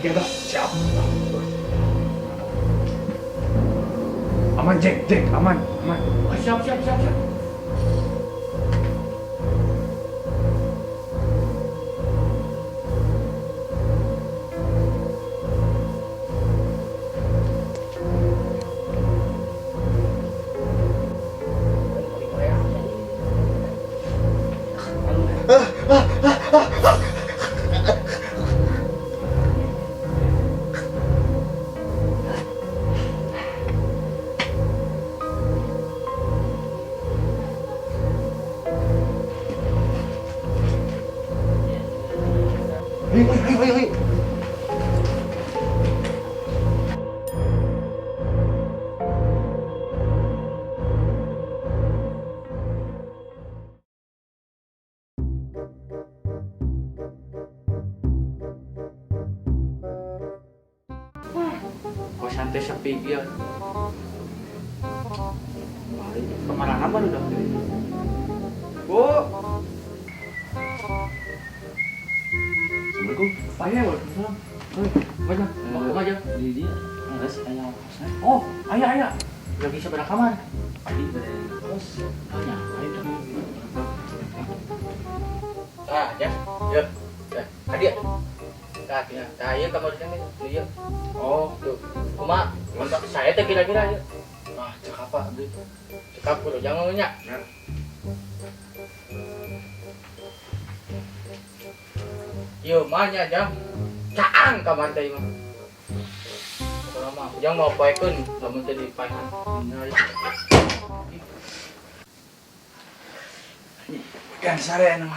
jaga. Siap. Aman, Jack, aman. Oh, siap. Ayo. Kosan teh sepi ya. Balik kemana baru dah. Bu. Assalamualaikum. Payah waalaikumsalam. Baca. Mau aja. Di dia ngeres ayam kosan. Oh, ayah. Lagi sebelah kamar. Tadi pada kos. Tanya, ayo. Ya. Tadi ya. Iya kamar sini. Iya. Oh, tuh. Kuma, mantap saya teh kira-kira ya. Ah, cek apa gitu. Cek apa lo jangan nya. Yo, mahnya jam. Caang kamar teh mah. Kalau mah jangan mau paekeun, lamun teh dipaehan. Kan sare anu.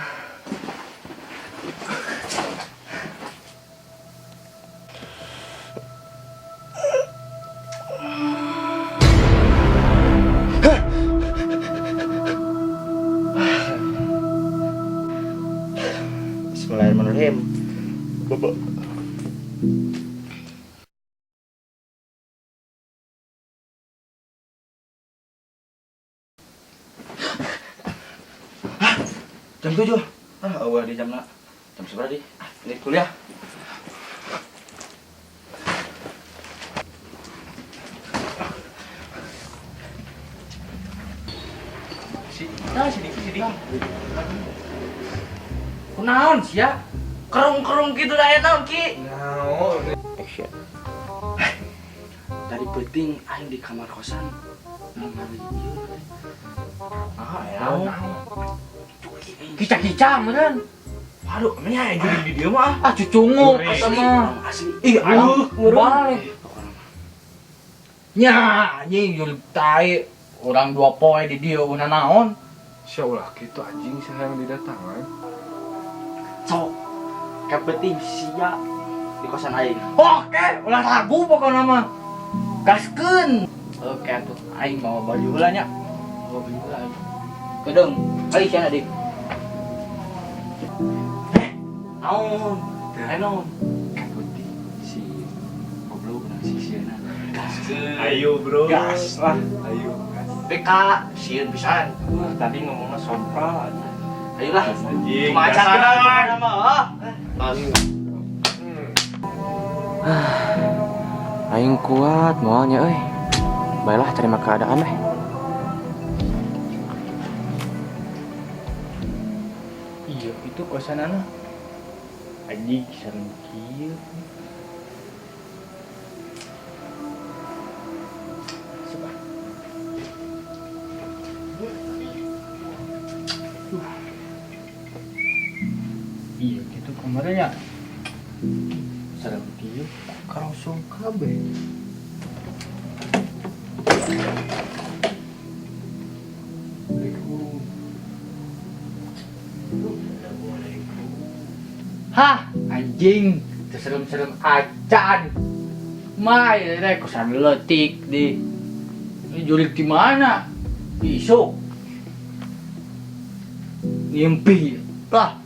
Bismillahirrahmanirrahim. Bapak. Jam 7. Awal di jam seberapa di? Ini kuliah. Sini. Kunaon sia? Kerung gitu dah naon ki? Naon? Action. Tadi penting aing di kamar kosan. Ngari ieu. Naon? Kica meureun. Aduh, ini aya juri di dia mah. Ah cucungu Juri. eta mah. Asli. Ih, aduh, balik. Pokona mah. Nya, anjing jul tai. Orang 2 poe di dieu una naon? Sia ulah kitu anjing sayang didatangan. Sok. Kapeting sia di kosan aing. Oke, ulah ragu pokona mah. Gaskeun. Oke atuh, aing mau baju heula nya. Oh, bener. Kedeng, aing cenah dik. Naon? Naon? Kaputi si goblok na si Siena. Ayo, Bro. Gas lah. Ayo. BK sieun pisan. Tadi ngomongnya sompral aja. Ayolah. Anjing. Kumaha carana mah? Aing kuat moalnya euy. Baiklah terima keadaan weh. Iya, itu kosanana. Anjing sareng kieu. Iya, gitu kamarnya. Sareng kieu karosong kabeh. Hah, anjing, serem-serem acan. Mai, kosan letik di. Ini jurik di mana? Besok. Ngimpi. Lah.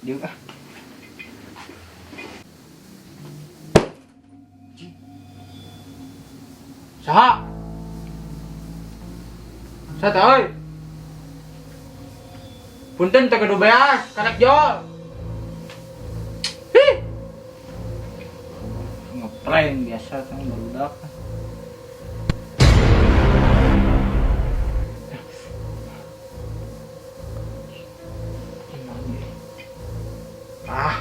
Diam ah. Saha? Sata euy. Punten teu kudu beas, karek jol. Lain biasa kan barudak.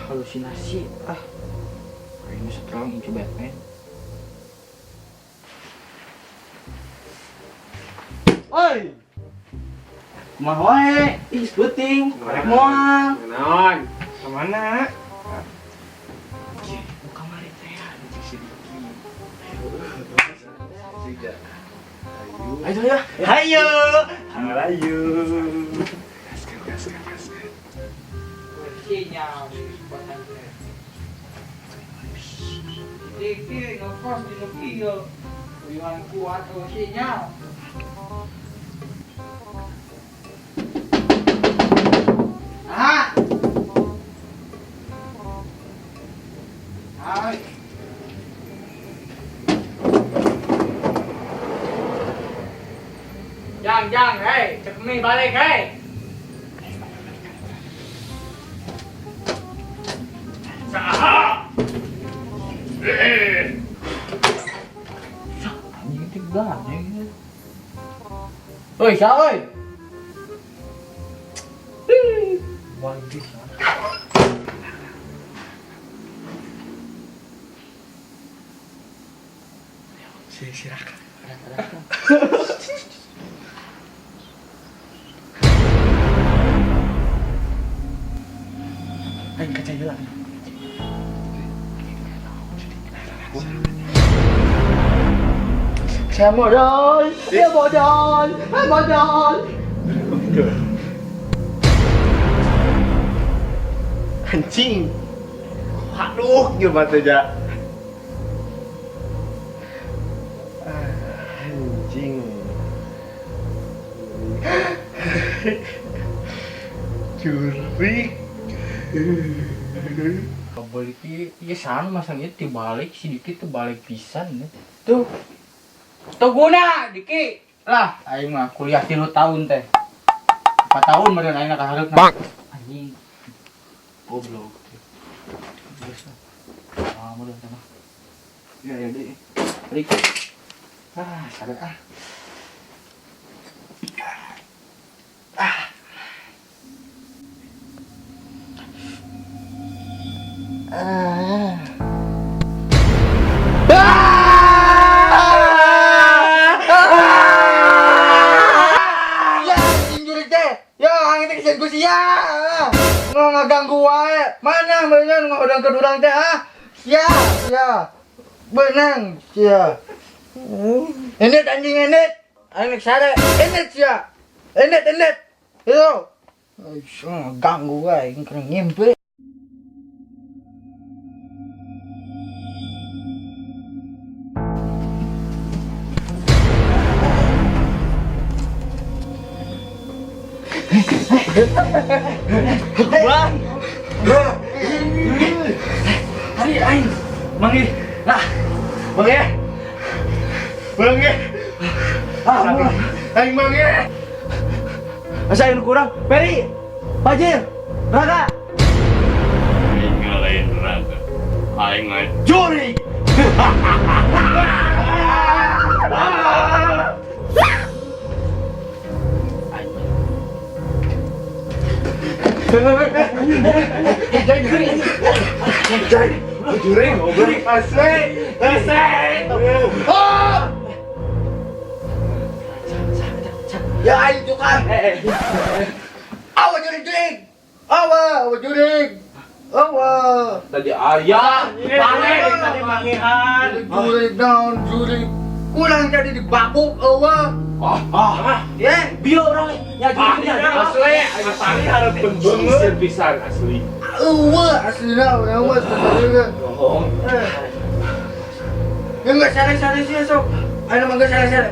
Halusinasi. Ini sekarang ini Batman. Oi. Kumaha wae? Ih, penting. Korek moal. Naon? Kemana? Buka mari teh, cek sedikit. Ayo ya. Ayo. Ayo. Sinyal. Dikit ngekos di Nokia. Uyuan kuat sinyal. Ah. Hai. Jang, hei, cek mie balik, hei. Saha. Anjing tiga anjing. Oi, siapa oi? Wajib. Silakan. Ayo kaca hilang. Saya modal, modal. Anjing. Aduh, gimana tuh, Ja? Anjing. Curi. Balik ieu sana masangnya dibalik sedikit tuh balik pisan ya. Tuh. Tuh guna dikit. Lah, aing mah kuliah 3 tahun teh. 4 tahun meureun aing ka hareupna. Anjing. Goblok. Biasa. Meureun teh mah. Ya deh. Balik. Sadar ngaganggu wae. Mana beunang ngodang ke durang teh Sia. Beunang sia. Enet anjing enet. Aing sare enet sia. Enet. Yo. Ngaganggu wae keur ngimpi. Bang. Hari aing manggil. Lah. Manggil. Aing manggil. Asa aing kurang. Peri. Pajir. Raga. Aing ngalahin Raga. Aing ngalahin Juri. Juri ngobrol asli. Ya aing tukang. Awas jurig. Awas jurig. Awas. Tadi ayah, tadi mangihan. Jurig down jurig. Kurang jadi dibabuk awas. Ya, bio orang ya jurig Asli, asli harus pembangun pisan asli. aslina awas sebenarnya. Enggak sare-sare sih sok. Ayo mangga sare-sare.